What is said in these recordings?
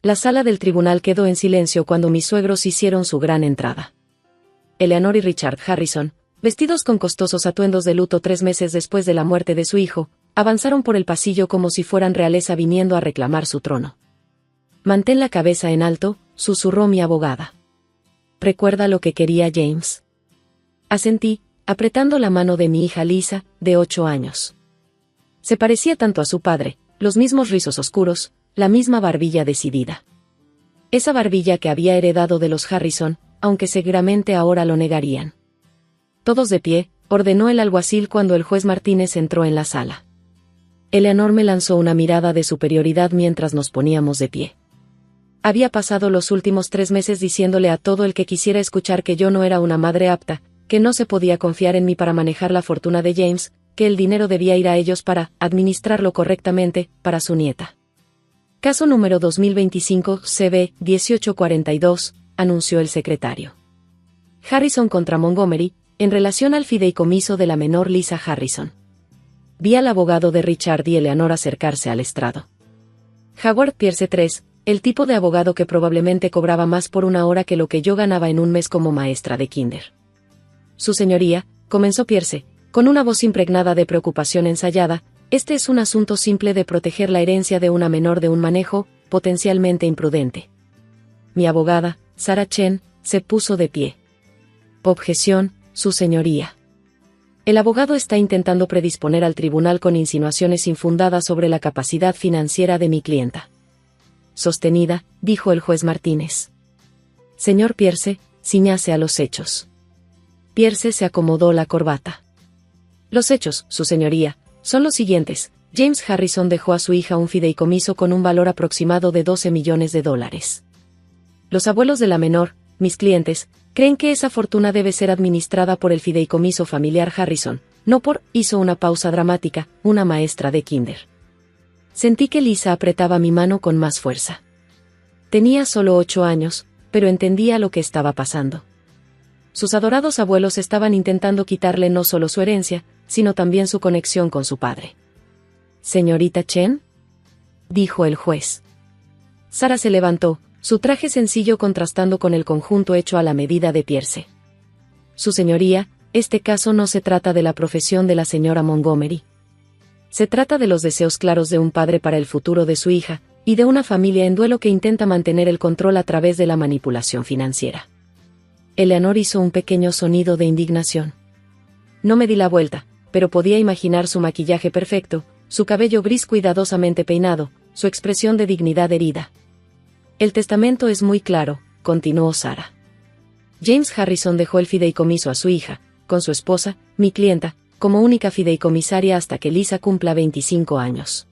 La sala del tribunal quedó en silencio cuando mis suegros hicieron su gran entrada. Eleanor y Richard Harrison, vestidos con costosos atuendos de luto 3 meses después de la muerte de su hijo, avanzaron por el pasillo como si fueran realeza viniendo a reclamar su trono. «Mantén la cabeza en alto», susurró mi abogada. «¿Recuerda lo que quería James?». Asentí, apretando la mano de mi hija Lisa, de 8 años. Se parecía tanto a su padre, los mismos rizos oscuros, la misma barbilla decidida. Esa barbilla que había heredado de los Harrison, aunque seguramente ahora lo negarían. «Todos de pie», ordenó el alguacil cuando el juez Martínez entró en la sala. Eleanor me lanzó una mirada de superioridad mientras nos poníamos de pie. Había pasado los últimos 3 meses diciéndole a todo el que quisiera escuchar que yo no era una madre apta, que no se podía confiar en mí para manejar la fortuna de James, que el dinero debía ir a ellos para administrarlo correctamente, para su nieta. Caso número 2025 CB 1842, anunció el secretario. Harrison contra Montgomery, en relación al fideicomiso de la menor Lisa Harrison. Vi al abogado de Richard y Eleanor acercarse al estrado. Howard Pierce III, el tipo de abogado que probablemente cobraba más por una hora que lo que yo ganaba en un mes como maestra de kinder. Su señoría, comenzó Pierce, con una voz impregnada de preocupación ensayada, este es un asunto simple de proteger la herencia de una menor de un manejo, potencialmente imprudente. Mi abogada, Sarah Chen, se puso de pie. Objeción, su señoría. El abogado está intentando predisponer al tribunal con insinuaciones infundadas sobre la capacidad financiera de mi clienta. Sostenida, dijo el juez Martínez. Señor Pierce, ciñase a los hechos. Pierce se acomodó la corbata. Los hechos, su señoría, son los siguientes. James Harrison dejó a su hija un fideicomiso con un valor aproximado de $12 millones. Los abuelos de la menor, mis clientes, creen que esa fortuna debe ser administrada por el fideicomiso familiar Harrison, no por, hizo una pausa dramática, una maestra de kinder. Sentí que Lisa apretaba mi mano con más fuerza. Tenía solo 8 años, pero entendía lo que estaba pasando. Sus adorados abuelos estaban intentando quitarle no solo su herencia, sino también su conexión con su padre. «Señorita Chen», dijo el juez. Sarah se levantó, su traje sencillo contrastando con el conjunto hecho a la medida de Pierce. «Su señoría, este caso no se trata de la profesión de la señora Montgomery. Se trata de los deseos claros de un padre para el futuro de su hija, y de una familia en duelo que intenta mantener el control a través de la manipulación financiera». Eleanor hizo un pequeño sonido de indignación. No me di la vuelta, pero podía imaginar su maquillaje perfecto, su cabello gris cuidadosamente peinado, su expresión de dignidad herida. «El testamento es muy claro», continuó Sarah. James Harrison dejó el fideicomiso a su hija, con su esposa, mi clienta, como única fideicomisaria hasta que Lisa cumpla 25 años.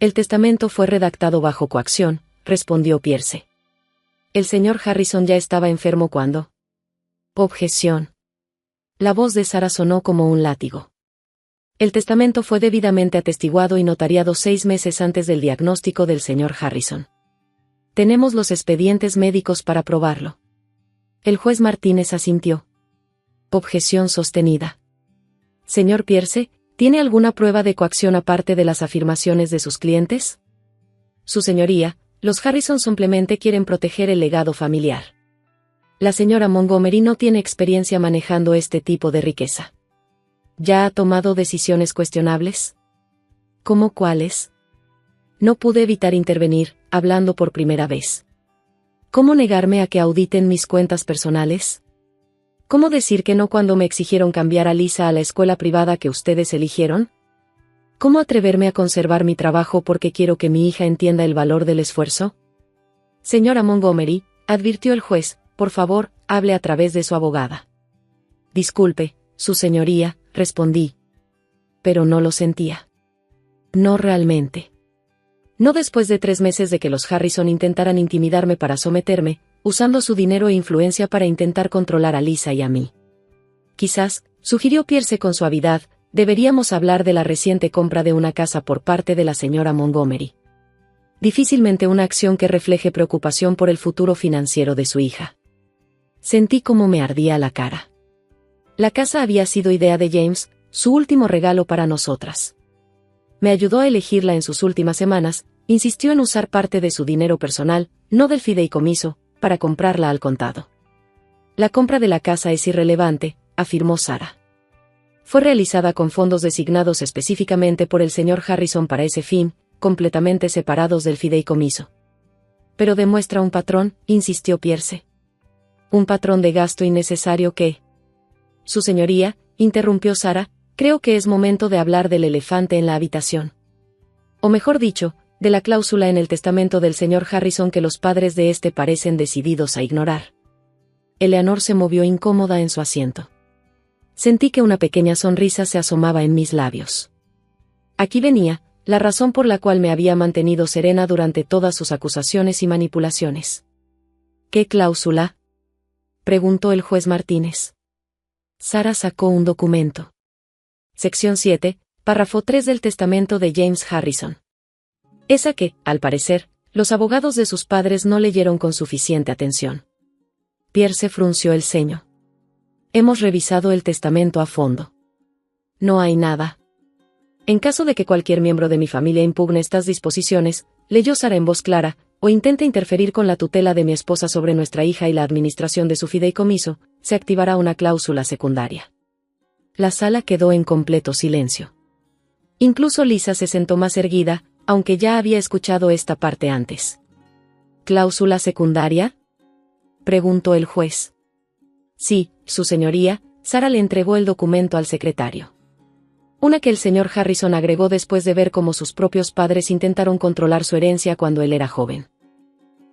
«El testamento fue redactado bajo coacción», respondió Pierce. «El señor Harrison ya estaba enfermo cuando». Objeción. La voz de Sarah sonó como un látigo. El testamento fue debidamente atestiguado y notariado 6 meses antes del diagnóstico del señor Harrison. Tenemos los expedientes médicos para probarlo. El juez Martínez asintió. Objeción sostenida. Señor Pierce, ¿tiene alguna prueba de coacción aparte de las afirmaciones de sus clientes? Su señoría, los Harrison simplemente quieren proteger el legado familiar. La señora Montgomery no tiene experiencia manejando este tipo de riqueza. ¿Ya ha tomado decisiones cuestionables? ¿Cómo cuáles? No pude evitar intervenir, hablando por primera vez. ¿Cómo negarme a que auditen mis cuentas personales? ¿Cómo decir que no cuando me exigieron cambiar a Lisa a la escuela privada que ustedes eligieron? ¿Cómo atreverme a conservar mi trabajo porque quiero que mi hija entienda el valor del esfuerzo? Señora Montgomery, advirtió el juez, por favor, hable a través de su abogada. Disculpe, su señoría, respondí. Pero no lo sentía. No realmente. No después de 3 meses de que los Harrison intentaran intimidarme para someterme, usando su dinero e influencia para intentar controlar a Lisa y a mí. Quizás, sugirió Pierce con suavidad, deberíamos hablar de la reciente compra de una casa por parte de la señora Montgomery. Difícilmente una acción que refleje preocupación por el futuro financiero de su hija. Sentí como me ardía la cara. La casa había sido idea de James, su último regalo para nosotras. Me ayudó a elegirla en sus últimas semanas, insistió en usar parte de su dinero personal, no del fideicomiso, para comprarla al contado. La compra de la casa es irrelevante, afirmó Sarah. Fue realizada con fondos designados específicamente por el señor Harrison para ese fin, completamente separados del fideicomiso. Pero demuestra un patrón, insistió Pierce. Un patrón de gasto innecesario que... Su señoría, interrumpió Sarah, creo que es momento de hablar del elefante en la habitación. O mejor dicho, de la cláusula en el testamento del señor Harrison que los padres de este parecen decididos a ignorar. Eleanor se movió incómoda en su asiento. Sentí que una pequeña sonrisa se asomaba en mis labios. Aquí venía, la razón por la cual me había mantenido serena durante todas sus acusaciones y manipulaciones. ¿Qué cláusula?, preguntó el juez Martínez. Sarah sacó un documento. Sección 7, párrafo 3 del testamento de James Harrison. Esa que, al parecer, los abogados de sus padres no leyeron con suficiente atención. Pierce frunció el ceño. Hemos revisado el testamento a fondo. No hay nada. En caso de que cualquier miembro de mi familia impugne estas disposiciones, leyó Sarah en voz clara, o intente interferir con la tutela de mi esposa sobre nuestra hija y la administración de su fideicomiso, se activará una cláusula secundaria. La sala quedó en completo silencio. Incluso Lisa se sentó más erguida, aunque ya había escuchado esta parte antes. ¿Cláusula secundaria?, preguntó el juez. Sí, su señoría. Sarah le entregó el documento al secretario. Una que el señor Harrison agregó después de ver cómo sus propios padres intentaron controlar su herencia cuando él era joven.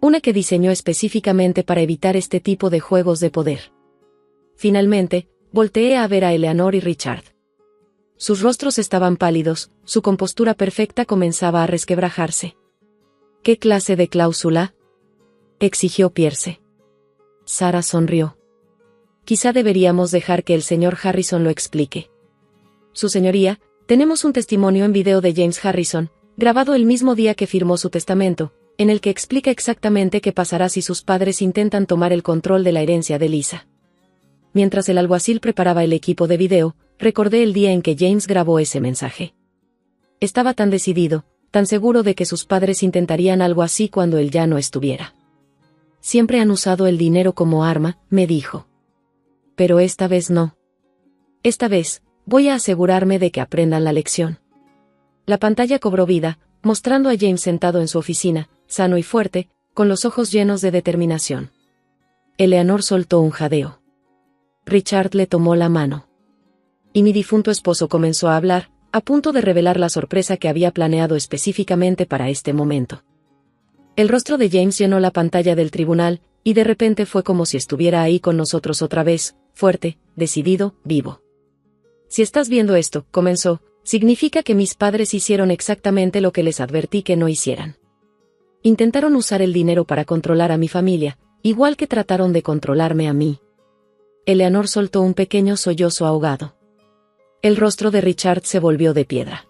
Una que diseñó específicamente para evitar este tipo de juegos de poder. Finalmente, volteé a ver a Eleanor y Richard. Sus rostros estaban pálidos, su compostura perfecta comenzaba a resquebrajarse. ¿Qué clase de cláusula?, exigió Pierce. Sarah sonrió. Quizá deberíamos dejar que el señor Harrison lo explique. Su señoría, tenemos un testimonio en video de James Harrison, grabado el mismo día que firmó su testamento, en el que explica exactamente qué pasará si sus padres intentan tomar el control de la herencia de Lisa. Mientras el alguacil preparaba el equipo de video, recordé el día en que James grabó ese mensaje. Estaba tan decidido, tan seguro de que sus padres intentarían algo así cuando él ya no estuviera. Siempre han usado el dinero como arma, me dijo. Pero esta vez no. Esta vez, voy a asegurarme de que aprendan la lección. La pantalla cobró vida, mostrando a James sentado en su oficina, sano y fuerte, con los ojos llenos de determinación. Eleanor soltó un jadeo. Richard le tomó la mano. Y mi difunto esposo comenzó a hablar, a punto de revelar la sorpresa que había planeado específicamente para este momento. El rostro de James llenó la pantalla del tribunal, y de repente fue como si estuviera ahí con nosotros otra vez, fuerte, decidido, vivo. Si estás viendo esto, comenzó, significa que mis padres hicieron exactamente lo que les advertí que no hicieran. Intentaron usar el dinero para controlar a mi familia, igual que trataron de controlarme a mí. Eleanor soltó un pequeño sollozo ahogado. El rostro de Richard se volvió de piedra.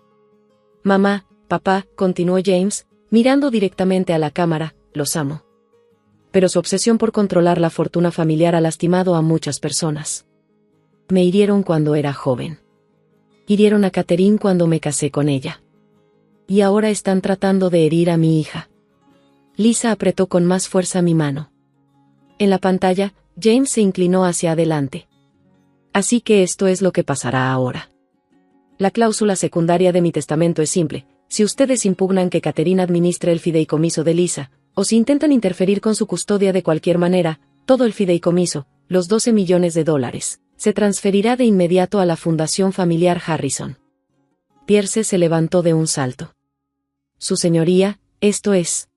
Mamá, papá, continuó James, mirando directamente a la cámara, los amo. Pero su obsesión por controlar la fortuna familiar ha lastimado a muchas personas. Me hirieron cuando era joven. Hirieron a Catherine cuando me casé con ella. Y ahora están tratando de herir a mi hija. Lisa apretó con más fuerza mi mano. En la pantalla, James se inclinó hacia adelante. Así que esto es lo que pasará ahora. La cláusula secundaria de mi testamento es simple. Si ustedes impugnan que Catherine administre el fideicomiso de Lisa, o si intentan interferir con su custodia de cualquier manera, todo el fideicomiso, los $12 millones, se transferirá de inmediato a la Fundación Familiar Harrison. Pierce se levantó de un salto. Su señoría, esto es...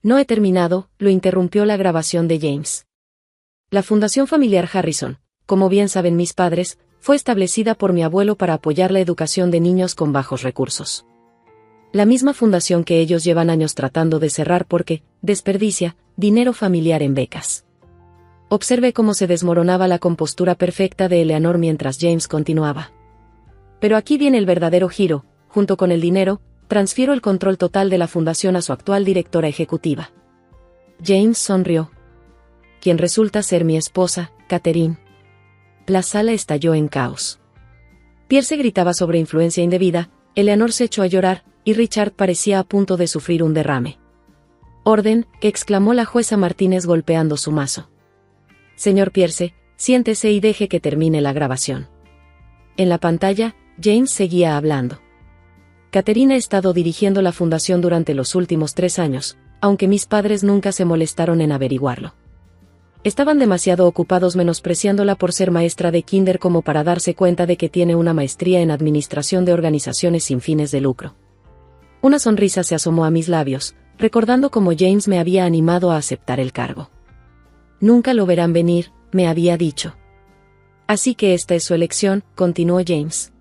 No he terminado, lo interrumpió la grabación de James. La Fundación Familiar Harrison, como bien saben mis padres, fue establecida por mi abuelo para apoyar la educación de niños con bajos recursos. La misma fundación que ellos llevan años tratando de cerrar porque desperdicia dinero familiar en becas. Observé cómo se desmoronaba la compostura perfecta de Eleanor mientras James continuaba. Pero aquí viene el verdadero giro, junto con el dinero, transfiero el control total de la fundación a su actual directora ejecutiva. James sonrió. Quien resulta ser mi esposa, Catherine. La sala estalló en caos. Pierce gritaba sobre influencia indebida, Eleanor se echó a llorar, y Richard parecía a punto de sufrir un derrame. «Orden», exclamó la jueza Martínez golpeando su mazo. «Señor Pierce, siéntese y deje que termine la grabación». En la pantalla, James seguía hablando. «Catherine ha estado dirigiendo la fundación durante los últimos 3 años, aunque mis padres nunca se molestaron en averiguarlo. Estaban demasiado ocupados menospreciándola por ser maestra de kinder como para darse cuenta de que tiene una maestría en administración de organizaciones sin fines de lucro». Una sonrisa se asomó a mis labios, recordando cómo James me había animado a aceptar el cargo. «Nunca lo verán venir», me había dicho. «Así que esta es su elección», continuó James.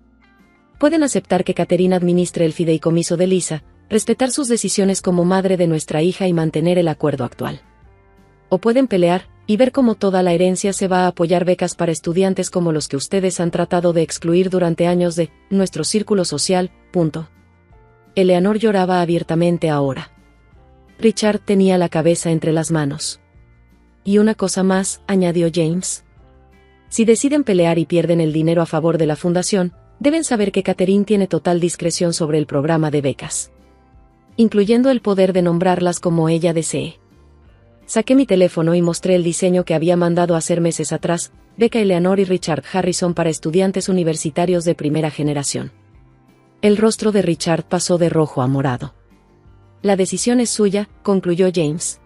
«Pueden aceptar que Catherine administre el fideicomiso de Lisa, respetar sus decisiones como madre de nuestra hija y mantener el acuerdo actual. O pueden pelear, y ver cómo toda la herencia se va a apoyar becas para estudiantes como los que ustedes han tratado de excluir durante años de nuestro círculo social, punto». Eleanor lloraba abiertamente ahora. Richard tenía la cabeza entre las manos. «Y una cosa más», añadió James. «Si deciden pelear y pierden el dinero a favor de la fundación, deben saber que Catherine tiene total discreción sobre el programa de becas, incluyendo el poder de nombrarlas como ella desee». Saqué mi teléfono y mostré el diseño que había mandado hacer meses atrás, beca Eleanor y Richard Harrison para estudiantes universitarios de primera generación. El rostro de Richard pasó de rojo a morado. «La decisión es suya», concluyó James.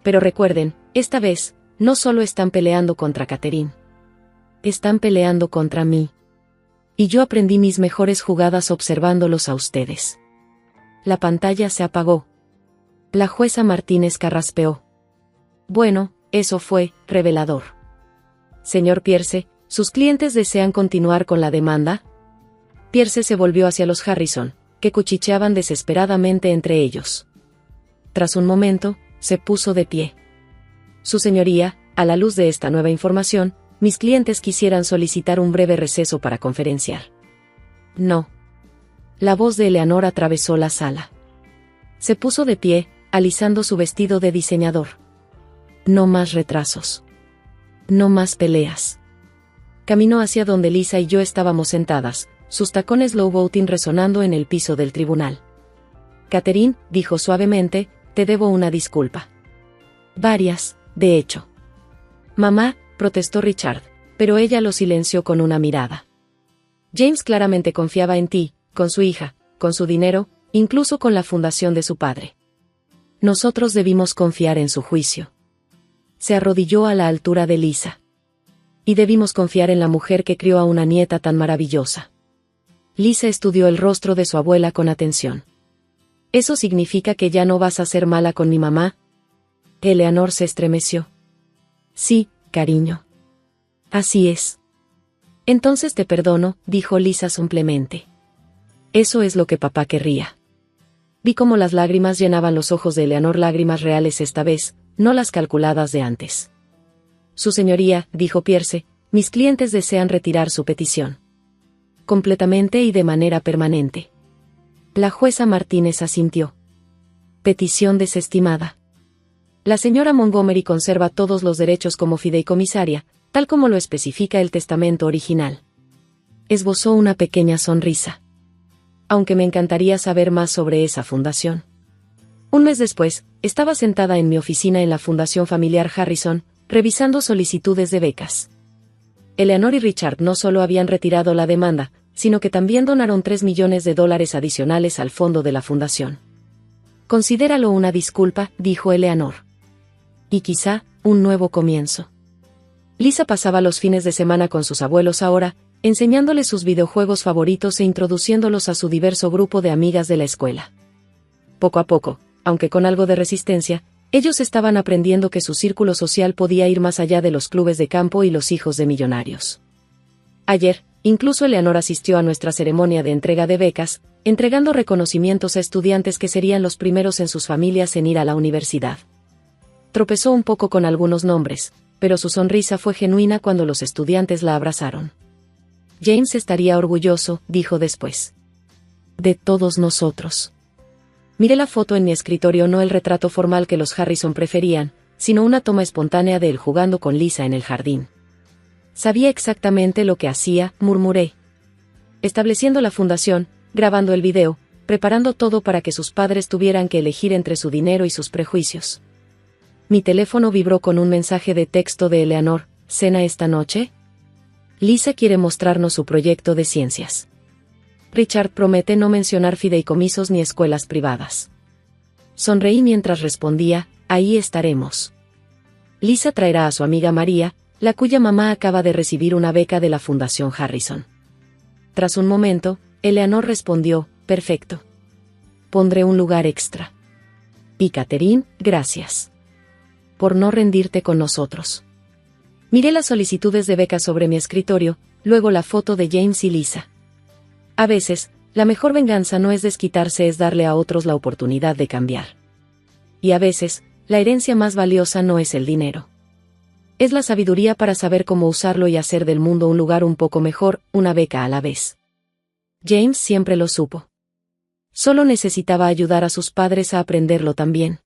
«Pero recuerden, esta vez, no solo están peleando contra Catherine. Están peleando contra mí. Y yo aprendí mis mejores jugadas observándolos a ustedes». La pantalla se apagó. La jueza Martínez carraspeó. «Bueno, eso fue revelador. Señor Pierce, ¿sus clientes desean continuar con la demanda?». Pierce se volvió hacia los Harrison, que cuchicheaban desesperadamente entre ellos. Tras un momento, se puso de pie. «Su señoría, a la luz de esta nueva información, mis clientes quisieran solicitar un breve receso para conferenciar». «No». La voz de Eleanor atravesó la sala. Se puso de pie, alisando su vestido de diseñador. «No más retrasos. No más peleas». Caminó hacia donde Lisa y yo estábamos sentadas, sus tacones low-boating resonando en el piso del tribunal. «Catherine», dijo suavemente, «te debo una disculpa». «Varias, de hecho». «Mamá», protestó Richard, pero ella lo silenció con una mirada. «James claramente confiaba en ti, con su hija, con su dinero, incluso con la fundación de su padre. Nosotros debimos confiar en su juicio». Se arrodilló a la altura de Lisa. «Y debimos confiar en la mujer que crió a una nieta tan maravillosa». Lisa estudió el rostro de su abuela con atención. «¿Eso significa que ya no vas a ser mala con mi mamá?». Eleanor se estremeció. «Sí, cariño. Así es». «Entonces te perdono», dijo Lisa simplemente. «Eso es lo que papá querría». Vi cómo las lágrimas llenaban los ojos de Eleanor, lágrimas reales esta vez, no las calculadas de antes. «Su señoría», dijo Pierce, «mis clientes desean retirar su petición. Completamente y de manera permanente». La jueza Martínez asintió. «Petición desestimada. La señora Montgomery conserva todos los derechos como fideicomisaria, tal como lo especifica el testamento original». Esbozó una pequeña sonrisa. «Aunque me encantaría saber más sobre esa fundación». Un mes después, estaba sentada en mi oficina en la Fundación Familiar Harrison, revisando solicitudes de becas. Eleanor y Richard no solo habían retirado la demanda, sino que también donaron $3 millones adicionales al fondo de la fundación. «Considéralo una disculpa», dijo Eleanor. «Y quizá, un nuevo comienzo». Lisa pasaba los fines de semana con sus abuelos ahora, enseñándoles sus videojuegos favoritos e introduciéndolos a su diverso grupo de amigas de la escuela. Poco a poco, aunque con algo de resistencia, ellos estaban aprendiendo que su círculo social podía ir más allá de los clubes de campo y los hijos de millonarios. Ayer, incluso Eleanor asistió a nuestra ceremonia de entrega de becas, entregando reconocimientos a estudiantes que serían los primeros en sus familias en ir a la universidad. Tropezó un poco con algunos nombres, pero su sonrisa fue genuina cuando los estudiantes la abrazaron. «James estaría orgulloso», dijo después. «De todos nosotros». Miré la foto en mi escritorio, no el retrato formal que los Harrison preferían, sino una toma espontánea de él jugando con Lisa en el jardín. «Sabía exactamente lo que hacía», murmuré. «Estableciendo la fundación, grabando el video, preparando todo para que sus padres tuvieran que elegir entre su dinero y sus prejuicios. Mi teléfono vibró con un mensaje de texto de Eleanor: ¿cena esta noche? Lisa quiere mostrarnos su proyecto de ciencias. Richard promete no mencionar fideicomisos ni escuelas privadas. Sonreí mientras respondía: ahí estaremos. Lisa traerá a su amiga María, la cuya mamá acaba de recibir una beca de la Fundación Harrison. Tras un momento, Eleanor respondió: perfecto. Pondré un lugar extra. Y Catherine, gracias por no rendirte con nosotros. Miré las solicitudes de beca sobre mi escritorio, luego la foto de James y Lisa. A veces, la mejor venganza no es desquitarse, es darle a otros la oportunidad de cambiar. Y a veces, la herencia más valiosa no es el dinero. Es la sabiduría para saber cómo usarlo y hacer del mundo un lugar un poco mejor, una beca a la vez. James siempre lo supo. Solo necesitaba ayudar a sus padres a aprenderlo también.